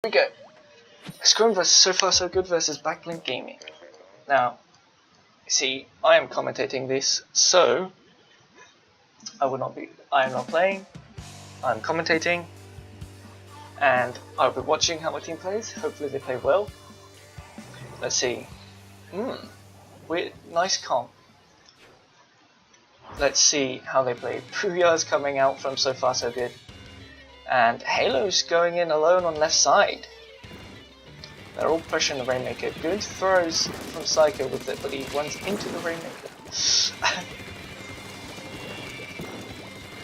we go. Scrim vs SoFarSoGood versus Backlink Gaming. Now, see, I am commentating this, so I am not playing, I'm commentating, and I'll be watching how my team plays. Hopefully they play well. Let's see. Nice comp. Let's see how they play. Puya's coming out from SoFarSoGood, and Halo's going in alone on left side. They're all pushing the Rainmaker. Good throws from Psycho with it, but he runs into the Rainmaker.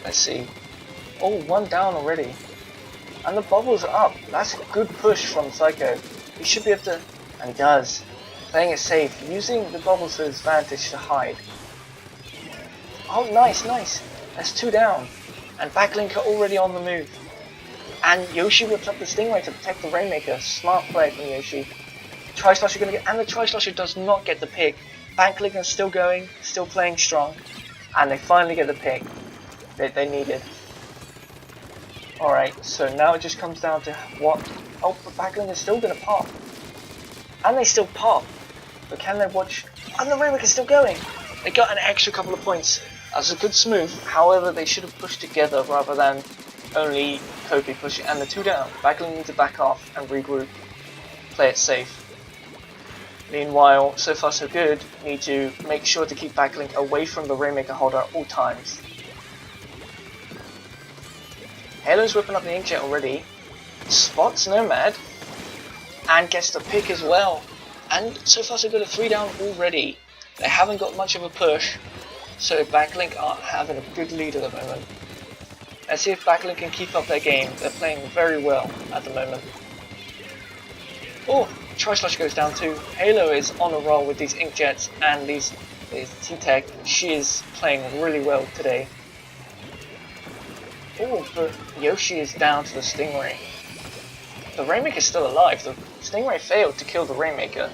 Let's see. Oh, one down already. And the bubbles are up. That's a good push from Psycho. He should be able to, and he does. Playing it safe, using the bubbles to his advantage to hide. Oh, nice. That's two down. And Backlink are already on the move. And Yoshi whips up the Stingray to protect the Rainmaker. Smart play from Yoshi. Tri-Slasher gonna get, and the Tri-Slasher does not get the pick. Backlink is still going, still playing strong. And they finally get the pick that they needed. Alright, so now it just comes down to what... Oh, but Backlink is still gonna pop. And they still pop. But can they watch... And the Rainmaker's still going! They got an extra couple of points. That's a good smooth. However, they should have pushed together rather than only Kobe pushing. And the two down. Backlink need to back off and regroup. Play it safe. Meanwhile, SoFarSoGood need to make sure to keep Backlink away from the Rainmaker holder at all times. Halo's whipping up the Inkjet already. Spots Nomad. And gets the pick as well. And SoFarSoGood are 3 down already. They haven't got much of a push. So Backlink are having a good lead at the moment. Let's see if Backlink can keep up their game. They're playing very well at the moment. Oh, Tri-Slash goes down too. Halo is on a roll with these Inkjets and these T-Tech. She is playing really well today. Oh, but Yoshi is down to the Stingray. The Rainmaker is still alive. The Stingray failed to kill the Rainmaker.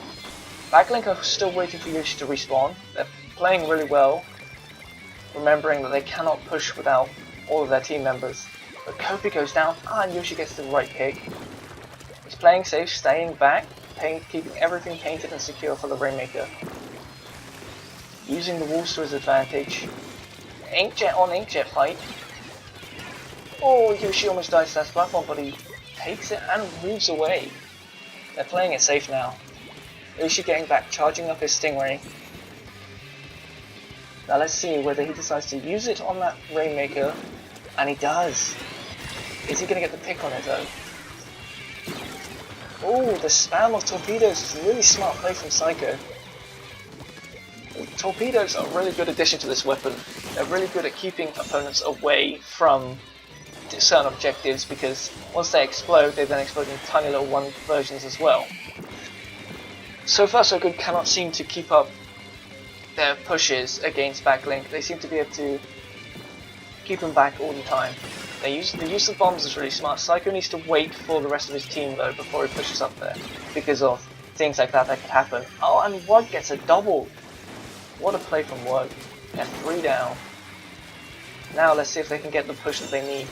Backlink are still waiting for Yoshi to respawn. They're playing really well, remembering that they cannot push without all of their team members. But Kobe goes down, and Yoshi gets the right pick. He's playing safe, staying back, keeping everything painted and secure for the Rainmaker. Using the walls to his advantage. Inkjet on Inkjet fight. Oh, Yoshi almost dies to that platform, but he takes it and moves away. They're playing it safe now. Yoshi getting back, charging up his Stingray. Now let's see whether he decides to use it on that Rainmaker, and he does. Is he going to get the pick on it though? Oh, the spam of torpedoes is a really smart play from Psycho. Torpedoes are a really good addition to this weapon. They're really good at keeping opponents away from certain objectives, because once they explode, they then explode in tiny little one versions as well. SoFarSoGood cannot seem to keep up their pushes against Backlink. They seem to be able to keep them back all the time. The use of bombs is really smart. Psycho needs to wait for the rest of his team though before he pushes up there, because of things like that could happen. Oh, and Wug gets a double. What a play from Wug. Yeah, 3 down. Now let's see if they can get the push that they need.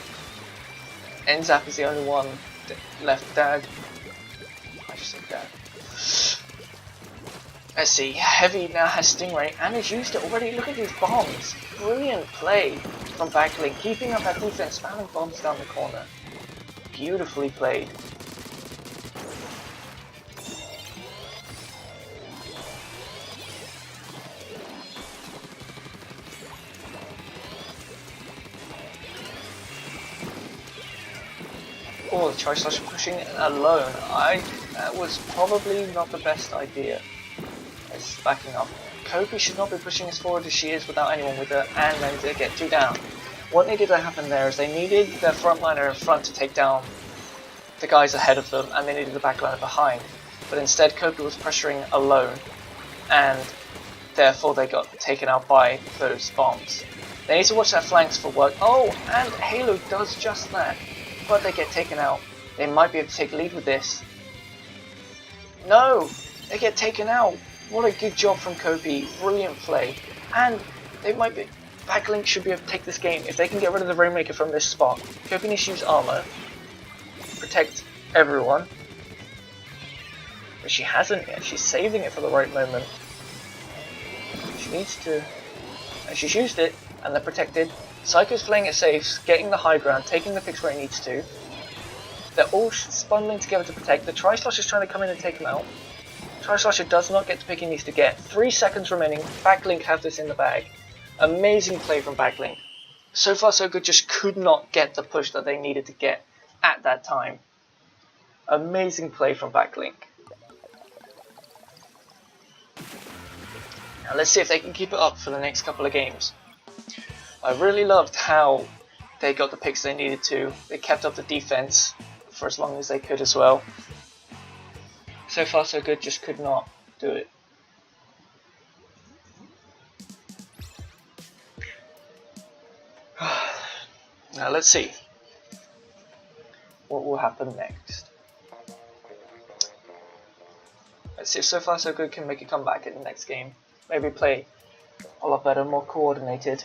Enzap is the only one left. Dad. I just said Dad. Let's see, Heavy now has Stingray and has used it already. Look at these bombs. Brilliant play from Backlink, keeping up that defense, spamming bombs down the corner. Beautifully played. Oh, the Tri-Slash pushing it alone. That was probably not the best idea. It's backing up. Kobe should not be pushing as forward as she is without anyone with her, and then they get 2 down. What needed to happen there is they needed their frontliner in front to take down the guys ahead of them, and they needed the backliner behind. But instead, Kobe was pressuring alone, and therefore they got taken out by those bombs. They need to watch their flanks for work. Oh, and Halo does just that, but they get taken out. They might be able to take lead with this. No! They get taken out! What a good job from Kobe, brilliant play. And they might be... Backlink should be able to take this game if they can get rid of the Rainmaker from this spot. Kobe needs to use armor, protect everyone, but she hasn't yet. She's saving it for the right moment. She needs to, and she's used it, and they're protected. Psycho's playing it safe, getting the high ground, taking the picks where he needs to. They're all bundling together to protect. The Tri-Slosher's trying to come in and take him out. Tri-Slosher does not get the pick he needs to get. 3 seconds remaining. Backlink have this in the bag. Amazing play from Backlink. So far so good, just could not get the push that they needed to get at that time. Amazing play from Backlink. Now let's see if they can keep it up for the next couple of games. I really loved how they got the picks they needed to. They kept up the defense for as long as they could as well. So far so good, just could not do it. Now let's see what will happen next. Let's see if So Far So Good can make a comeback in the next game. Maybe play a lot better, more coordinated.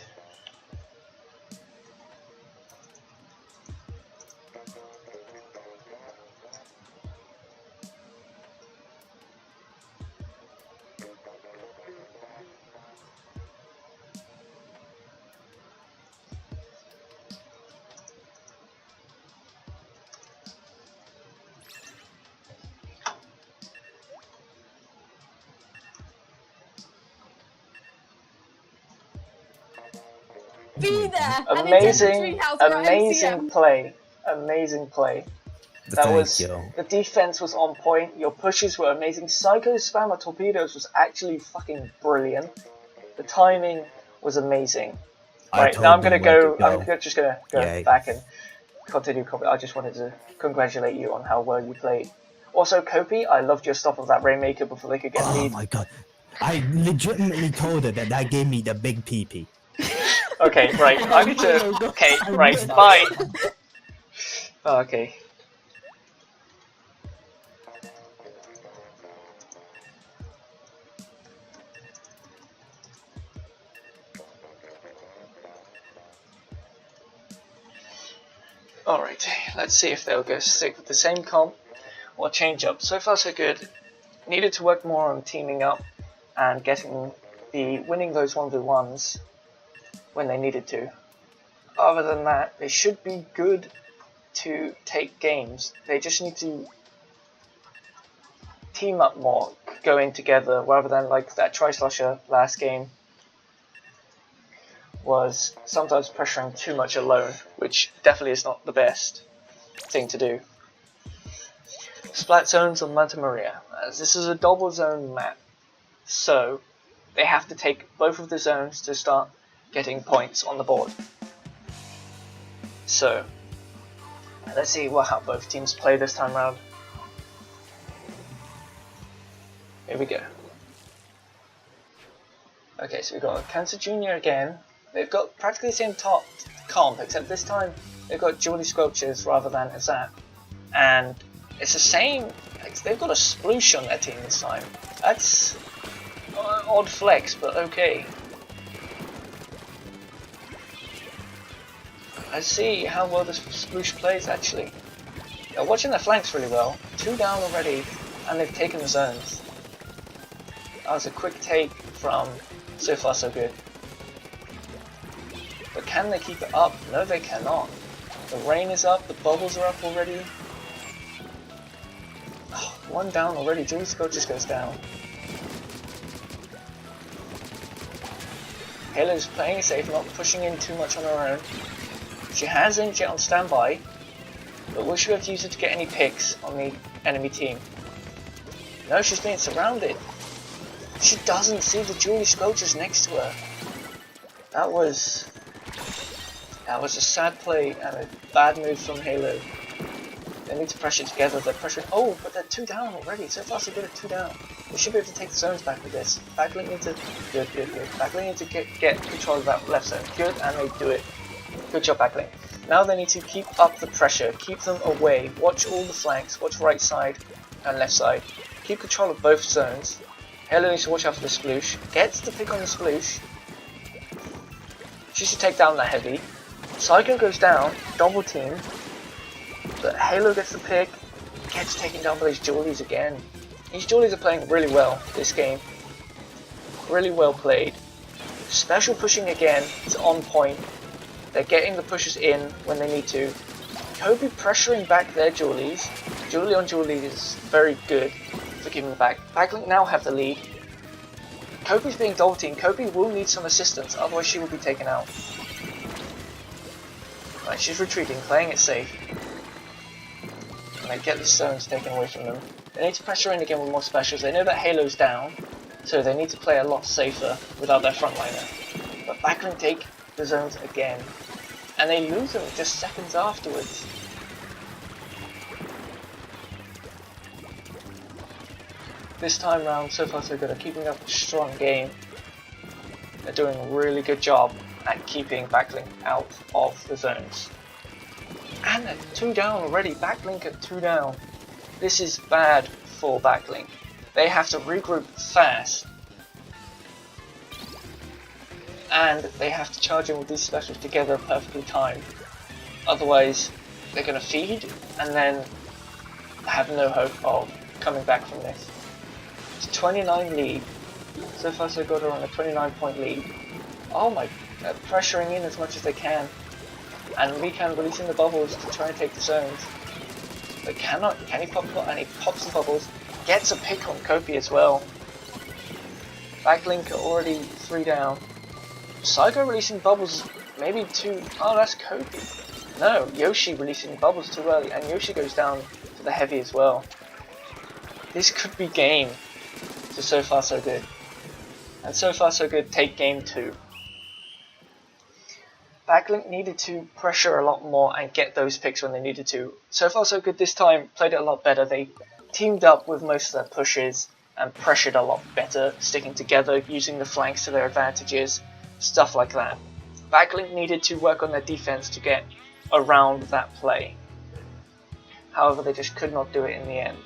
Be there. Amazing play. Amazing play. That was the defense was on point. Your pushes were amazing. Psycho's spam of torpedoes was actually fucking brilliant. The timing was amazing. Right, now I'm gonna go. I'm just gonna go back and continue. I just wanted to congratulate you on how well you played. Also, Kopi, I loved your stop of that Rainmaker before they could get lead. Oh my god. I legitimately told her that gave me the big PP. Okay, right, I need to... Okay, right, bye! Oh, okay. Alright, let's see if they'll go stick with the same comp or change up. So far so good. Needed to work more on teaming up and winning those 1v1s when they needed to. Other than that, they should be good to take games. They just need to team up more, go in together, rather than like that Tri-Slosher last game was sometimes pressuring too much alone, which definitely is not the best thing to do. Splat zones on Manta Maria, as this is a double zone map, so they have to take both of the zones to start getting points on the board. So let's see how both teams play this time around. Here we go. Okay, so we've got Cancer Jr. again. They've got practically the same top comp, except this time they've got Julie Squelches rather than a Zap. And it's the same, they've got a Sploosh on their team this time. That's odd flex, but okay. Let's see how well this Sploosh plays actually. They're watching their flanks really well. 2 down already, and they've taken the zones. That was a quick take from So Far So Good. But can they keep it up? No, they cannot. The rain is up, the bubbles are up already. Oh, 1 down already, Julie Squid just goes down. Halo's playing it safe, not pushing in too much on her own. She has Inkjet on standby, but will she be able to use it to get any picks on the enemy team? No, she's being surrounded. She doesn't see the Julie Squelches next to her. That was a sad play and a bad move from Halo. They need to pressure together. They're pressuring. Oh, but they're 2 down already. So far so good at 2 down. They should be able to take the zones back with this. Backlink need to good. Backlink need to get control of that left zone. Good, and they do it. Good job, Backlink. Now they need to keep up the pressure, keep them away, watch all the flanks, watch right side and left side. Keep control of both zones. Halo needs to watch out for the Sploosh. Gets the pick on the Sploosh. She should take down that heavy. Psycho goes down, double team. But Halo gets the pick, gets taken down by these Julies again. These Jollies are playing really well this game. Really well played. Special pushing again is on point. They're getting the pushes in when they need to. Kobe pressuring back their Jollies. Jolly on Jolly is very good for giving back. Backlink now have the lead. Kobe's being double teamed. Kobe will need some assistance, otherwise she will be taken out. Right, she's retreating, playing it safe. And they get the stones taken away from them. They need to pressure in again with more specials. They know that Halo's down, so they need to play a lot safer without their frontliner. But Backlink take the zones again. And they lose them just seconds afterwards. This time round, so far so good. They're keeping up a strong game. They're doing a really good job at keeping Backlink out of the zones. And they're 2 down already. Backlink at 2 down. This is bad for Backlink. They have to regroup fast. And they have to charge in with these specials together perfectly timed. Otherwise, they're going to feed and then have no hope of coming back from this. It's 29 lead. So far so good, are on a 29-point lead. Oh my, they're pressuring in as much as they can. And Rikan releasing the bubbles to try and take the zones. But cannot, can he pop, and he pops the bubbles. Gets a pick on Kopi as well. Backlink already 3 down. Psycho releasing bubbles, maybe 2, oh that's Kopi. No, Yoshi releasing bubbles too early, and Yoshi goes down to the heavy as well. This could be game to So Far So Good. And So Far So Good take game 2. Backlink needed to pressure a lot more and get those picks when they needed to. So Far So Good this time played it a lot better. They teamed up with most of their pushes and pressured a lot better, sticking together, using the flanks to their advantages, stuff like that. Backlink needed to work on their defense to get around that play. However, they just could not do it in the end.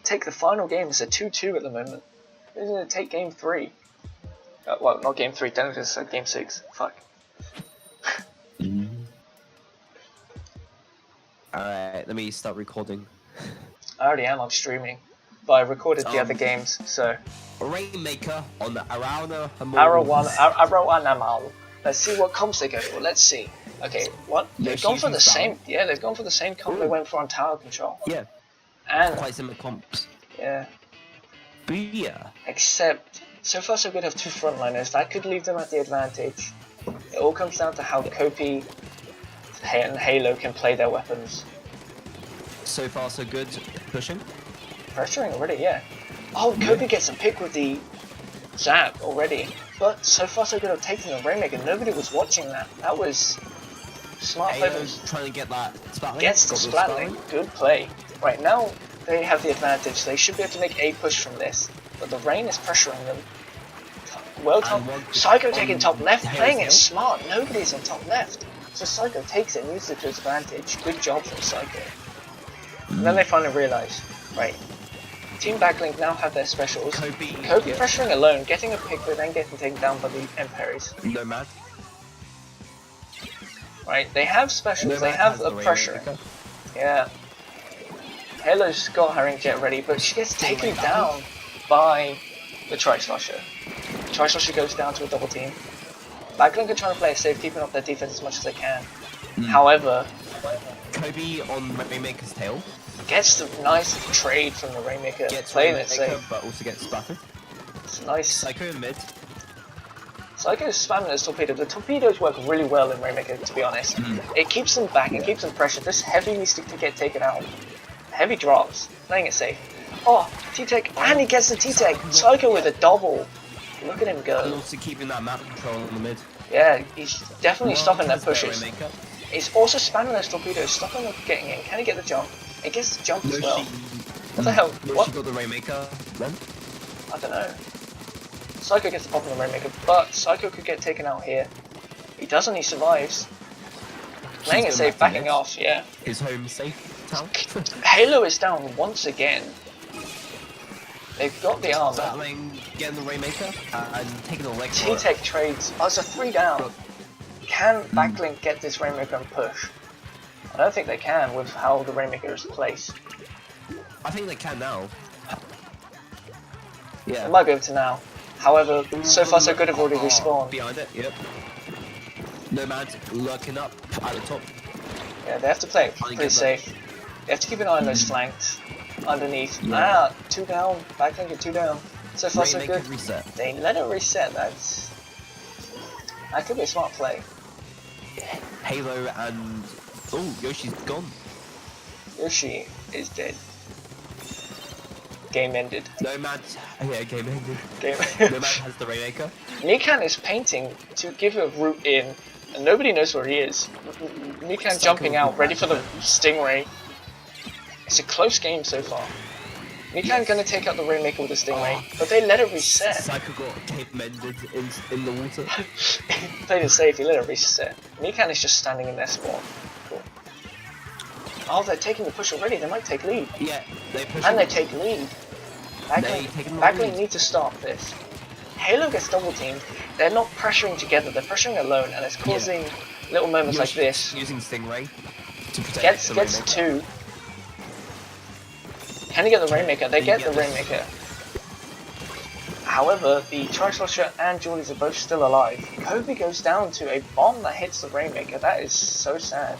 Take the final game, it's a 2-2 at the moment. Isn't it take game 3? Well, not game 3, don't just say game 6. Fuck. Alright, let me start recording. I already am, I'm streaming. But I recorded the other games, so... Rainmaker on the Arana Arawana. Let's see what comps they go for, let's see. Okay, what? They've gone for the same... Yeah, they've gone for the same comp they went for on tower control. Yeah. And... Quite similar comps. Yeah. Booyah. Except, So Far So Good have 2 frontliners, that could leave them at the advantage. It all comes down to how Kopi and Halo can play their weapons. So Far So Good pushing. Pressuring already, yeah. Oh, Kopi gets a pick with the zap already. But So Far So Good have taken the Rainmaker, nobody was watching that. That was smart play. Trying to get that Splatoon. Gets the Splatoon, good play. Right, now they have the advantage, they should be able to make a push from this. But the rain is pressuring them. Well top, Psycho taking top left, playing it smart, nobody's on top left. So Psycho takes it and uses it to his advantage. Good job from Psycho. And then they finally realise, right, Team Backlink now have their specials. Kobe pressuring alone, getting a pick but then getting taken down by the Emperies. Nomad. Right, they have specials, they have the pressure. Yeah. Halo's got her inkjet ready, but she gets taken down by the Tri-Slosher. Tri-Slosher goes down to a double team. Backlink are trying to play it safe, keeping up their defense as much as they can. However, Kobe on Rainmaker's tail. Gets the nice trade from the Rainmaker. Gets playing it safe. But also gets splattered. It's nice. Psycho in mid. Psycho's spamming his torpedo. The torpedoes work really well in Rainmaker, to be honest. It keeps them back and keeps them pressured. This heavy needs to get taken out. Heavy drops. Playing it safe. Oh, T-Tech, and he gets the T-Tech. Psycho with a double. Look at him go. And also keeping that map control in the mid. Yeah, he's definitely stopping their pushes. He's also spamming those torpedoes, stopping them from getting in. Can he get the jump? He gets the jump as well. What the hell? What? She got the Rainmaker then? I don't know. Psycho gets the pop on the Rainmaker, but Psycho could get taken out here. He doesn't, he survives. Playing it safe, backing off, yeah. His home safe town. Halo is down once again. They've got the armor. Battling, getting the Rainmaker, and taking the leg. T-Tech trades. Oh, it's a 3 down. Can Backlink get this Rainmaker and push? I don't think they can with how the Rainmaker is placed. I think they can now. They Yeah. might be able to now. However, SoFarSoGood have already respawned. Behind it, yep. Nomad's lurking up at the top. Yeah, they have to play it Trying to pretty get safe. They have to keep an eye on those flanks. Underneath. Yeah. 2 down. Backlink at 2 down. So far so Rainmaker good. reset. They let it reset. That could be a smart play. Halo and... Oh, Yoshi's gone. Yoshi is dead. Game ended. Nomad... Yeah, game ended. Game. Nomad has the Rainmaker. Nikan is painting to give a route in, and nobody knows where he is. Nikan jumping out, ready for the Stingray. It's a close game so far. Nikan gonna take out the Rainmaker with the Stingray, but they let it reset. Psycho got cape mended in the water. Played it safe, he let it reset. Nikan is just standing in their spawn. Cool. Oh, they're taking the push already, they might take lead. Yeah, they push And they it. take lead. taking the Backlink lead. need to stop this. Halo gets double teamed, they're not pressuring together, they're pressuring alone, and it's causing little moments like this. Using Stingray to protect Gets the Rainmaker. 2. Can he get the Rainmaker? They get the Rainmaker. However, the Tri-Slosher and Julies are both still alive. Kobe goes down to a bomb that hits the Rainmaker. That is so sad.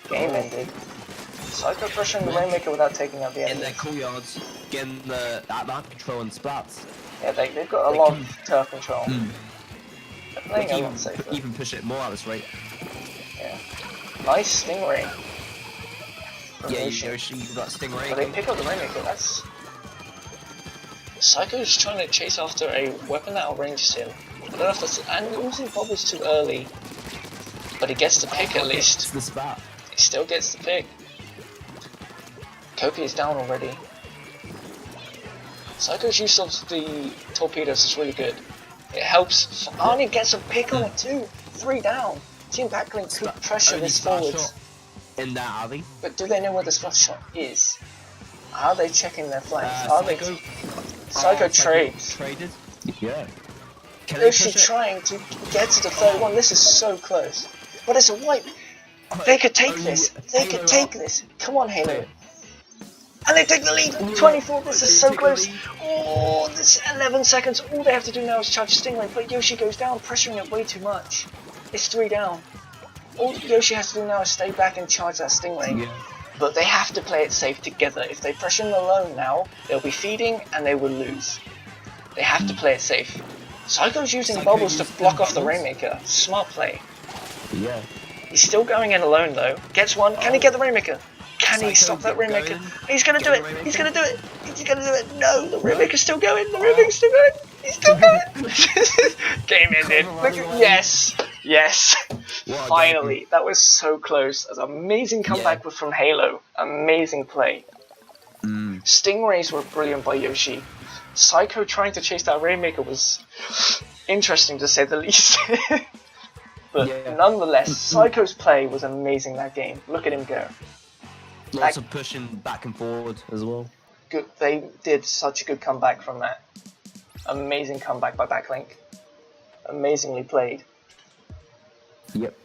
Game ended. Psycho pressuring the Rainmaker without taking out the In their enemies. courtyards, getting the map control and splats. Yeah, they've got a lot of turf control. They're They playing a can lot safer. even push it more at this rate. Yeah. Nice Stingray. From Yeah, Yoshi. Yoshi, that Stingray. But they pick up the Rainmaker, that's... Psycho's trying to chase after a weapon that outranges him. I don't know if that's... And using Bobble's too early. But he gets the pick at It's least. the spot. He still gets the pick. Kopi is down already. Psycho's use of the torpedoes is really good. It helps... Arnie gets a pick on it too! 3 down! Team Backlink could pressure Only this splash forward. shot in that alley. But do they know where the splash shot is? Are they checking their flanks? Are Psycho. they... Psycho trades. Traded. Yeah. Can they Yoshi push it? trying to get to the third one. This is so close. But it's a wipe. They could take this. They Halo could take up. this. Come on, Halo. And they take the lead. 24. This is so Take the close. lead. Oh, this 11 seconds. All they have to do now is charge Stingray. But Yoshi goes down, pressuring it way too much. It's 3 down. All Yoshi has to do now is stay back and charge that Stingray. Yeah. But they have to play it safe together. If they pressure him alone now, they'll be feeding and they will lose. They have to play it safe. Psycho's using Psycho bubbles to used block them off the bubbles? Rainmaker. Smart play. Yeah. He's still going in alone though. Gets one. Can he get the Rainmaker? Can he Psycho stop that Rainmaker? going. He's gonna do Get it. the He's Rainmaker. gonna do it. He's gonna do it. No, the Rainmaker's still going. The Rainmaker's still going. He's still going. Game ended. Look at, yes. Yes. What a Finally. That was so close. That was an amazing comeback from Halo. Amazing play. Stingrays were brilliant by Yoshi. Psycho trying to chase that Rainmaker was interesting to say the least. But Yeah. nonetheless, Psycho's play was amazing that game. Look at him go. Lots of pushing back and forward as well. Good. They did such a good comeback from that. Amazing comeback by Backlink. Amazingly played. Yep.